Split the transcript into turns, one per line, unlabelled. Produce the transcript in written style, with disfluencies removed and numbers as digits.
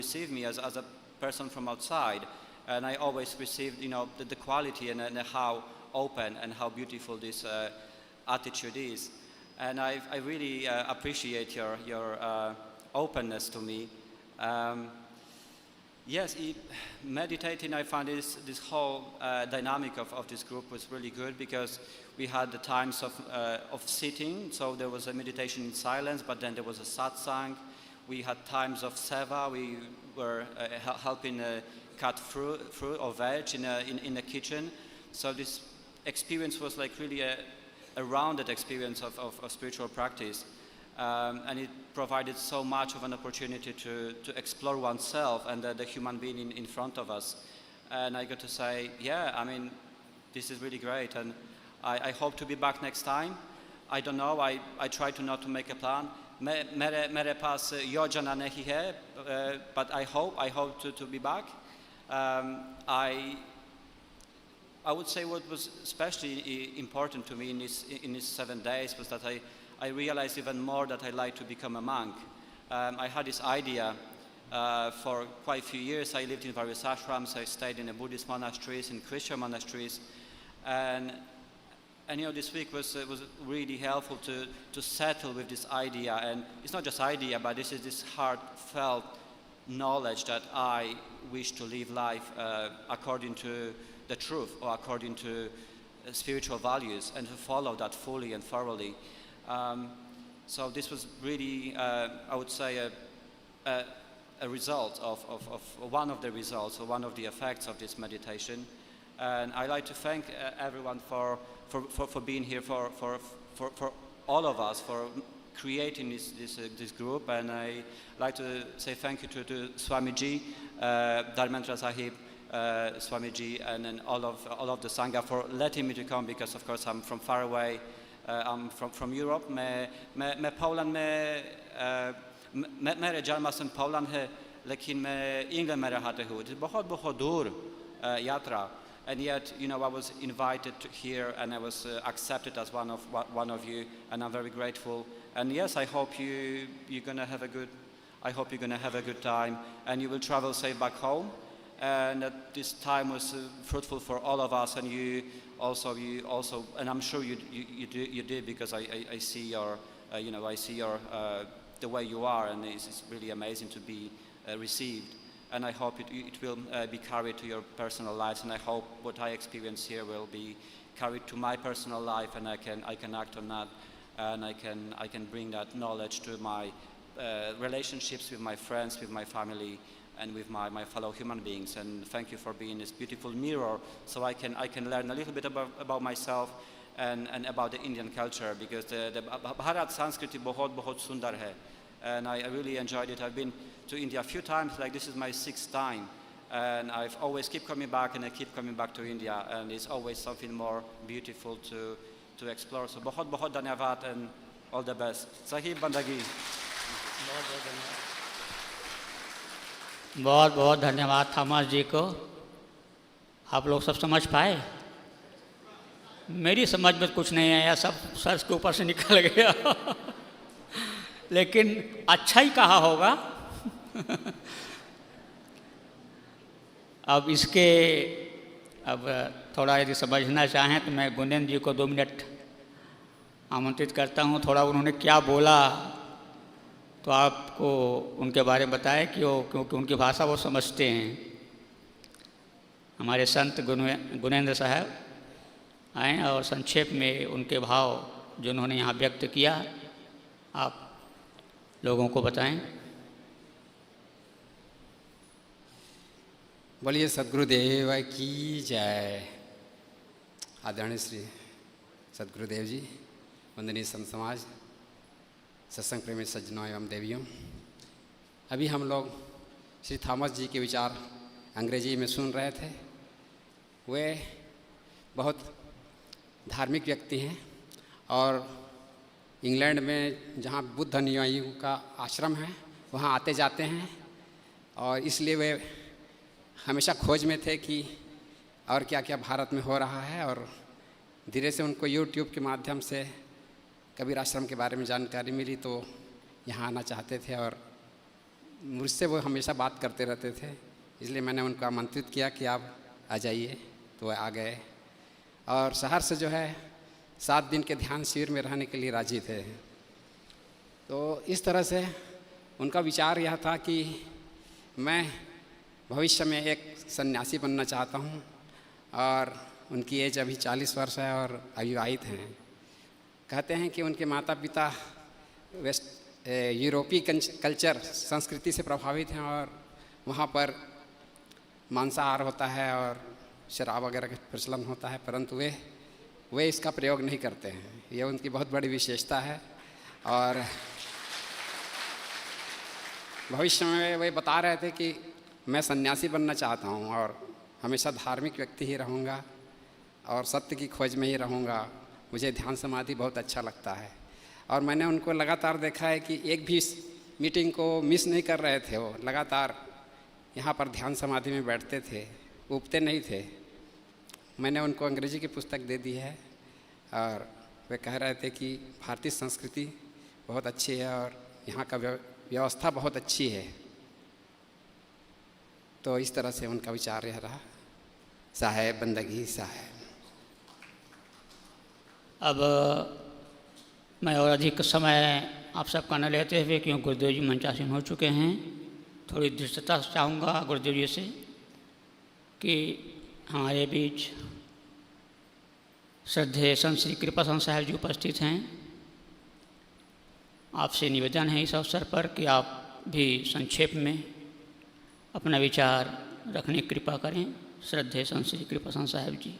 receive me as a person from outside. And I always received, the quality and how open and how beautiful this attitude is. And I really appreciate your openness to me. Yes, meditating, I found this whole dynamic of this group was really good, because we had the times of sitting, so there was a meditation in silence, but then there was a satsang. We had times of seva. We were helping cut fruit or veg in the kitchen. So this experience was like really a rounded experience of spiritual practice. And it provided so much of an opportunity to explore oneself and the human being in front of us. And I got to say, yeah, I mean, this is really great. And I hope to be back next time. I don't know, I try to not to make a plan. Mere pas yojana nahi hai, but I hope to be back. I would say what was especially important to me in these 7 days was that I realized even more that I like to become a monk. I had this idea for quite a few years. I lived in various ashrams. I stayed in Buddhist monasteries, in Christian monasteries, and this week was really helpful to settle with this idea. And it's not just idea, but this is this heartfelt knowledge that I wish to live life according to the truth, or according to spiritual values, and to follow that fully and thoroughly. So this was really, I would say, a result of one of the results, or one of the effects of this meditation. And I'd like to thank everyone for being here, for all of us, for creating this group. And I like to say thank you to Swamiji, Dharmendra Sahib, Swamiji, and then all of the Sangha for letting me to come, because of course I'm from far away. I'm from Europe. मैं Poland में मेरे जन्मस्थान Poland है, लेकिन मैं England में रहता हूँ. It's बहुत दूर यात्रा. And yet, I was invited to here, and I was accepted as one of you, and I'm very grateful. And yes, I hope you're gonna have a good time, and you will travel safe back home. And that this time was fruitful for all of us, and you also, and I'm sure you did, because I see your, the way you are, and it's really amazing to be received. And I hope it will be carried to your personal lives, and I hope what I experience here will be carried to my personal life, and I can act on that, and I can bring that knowledge to my relationships with my friends, with my family, and with my fellow human beings. And thank you for being this beautiful mirror, so I can learn a little bit about myself and about the Indian culture, because the Bharat Sanskriti बहुत sundar hai, and I really enjoyed it. I've been to India a few times, like this is my 6th time, and I've always keep coming back, and I keep coming back to India, and it's always something more beautiful to explore. So बहुत धन्यवाद, and all the best. Sahib Bandagi.
बहुत धन्यवाद Thomas जी को. आप लोग सब समझ पाए? मेरी समझ में कुछ नहीं आया, सब सर के ऊपर से निकल गया. लेकिन अच्छा ही कहा होगा. अब थोड़ा यदि समझना चाहें तो मैं गुनेंद्र जी को 2 मिनट आमंत्रित करता हूं. थोड़ा उन्होंने क्या बोला तो आपको उनके बारे में बताएं, क्योंकि उनकी भाषा वो समझते हैं. हमारे संत गुनेंद्र साहब आए और संक्षेप में उनके भाव जो उन्होंने यहाँ व्यक्त किया आप लोगों को बताएं.
बोलिए सद्गुरुदेव की जय. आदरणीय श्री सद्गुरुदेव जी, वंदनीय संत समाज, सत्संग प्रेमी सज्जनों एवं देवियों, अभी हम लोग श्री थॉमस जी के विचार अंग्रेजी में सुन रहे थे. वे बहुत धार्मिक व्यक्ति हैं और इंग्लैंड में जहाँ बुद्ध अनुयायियों का आश्रम है वहाँ आते जाते हैं, और इसलिए वे हमेशा खोज में थे कि और क्या क्या भारत में हो रहा है. और धीरे से उनको यूट्यूब के माध्यम से कबीर आश्रम के बारे में जानकारी मिली, तो यहाँ आना चाहते थे और मुझसे वो हमेशा बात करते रहते थे, इसलिए मैंने उनको आमंत्रित किया कि आप आ जाइए, तो वह आ गए और शहर से जो है 7 दिन के ध्यान शिविर में रहने के लिए राजी थे। तो इस तरह से उनका विचार यह था कि मैं भविष्य में एक सन्यासी बनना चाहता हूँ और उनकी एज अभी 40 वर्ष है और अविवाहित हैं। कहते हैं कि उनके माता पिता यूरोपीय कल्चर संस्कृति से प्रभावित हैं और वहाँ पर मांसाहार होता है और शराब वगैरह का प्रचलन होता है, परंतु वे इसका प्रयोग नहीं करते हैं। यह उनकी बहुत बड़ी विशेषता है और भविष्य में वे बता रहे थे कि मैं सन्यासी बनना चाहता हूँ और हमेशा धार्मिक व्यक्ति ही रहूँगा और सत्य की खोज में ही रहूँगा। मुझे ध्यान समाधि बहुत अच्छा लगता है और मैंने उनको लगातार देखा है कि एक भी मीटिंग को मिस नहीं कर रहे थे। वो लगातार यहाँ पर ध्यान समाधि में बैठते थे, ऊबते नहीं थे। मैंने उनको अंग्रेजी की पुस्तक दे दी है और वे कह रहे थे कि भारतीय संस्कृति बहुत अच्छी है और यहाँ का व्यवस्था बहुत अच्छी है। तो इस तरह से उनका विचार यह रहा। साहेब बंदगी साहेब।
अब मैं और अधिक समय आप सबका न लेते हुए, क्योंकि गुरुदेव जी मंचासीन हो चुके हैं, थोड़ी धृष्टता चाहूँगा गुरुदेव जी से कि हमारे बीच श्रद्धेय संत श्री कृपासन साहब जी उपस्थित हैं। आपसे निवेदन है इस अवसर पर कि आप भी संक्षेप में अपना विचार रखने की कृपा करें। श्रद्धेय संत श्री कृपासन साहब जी।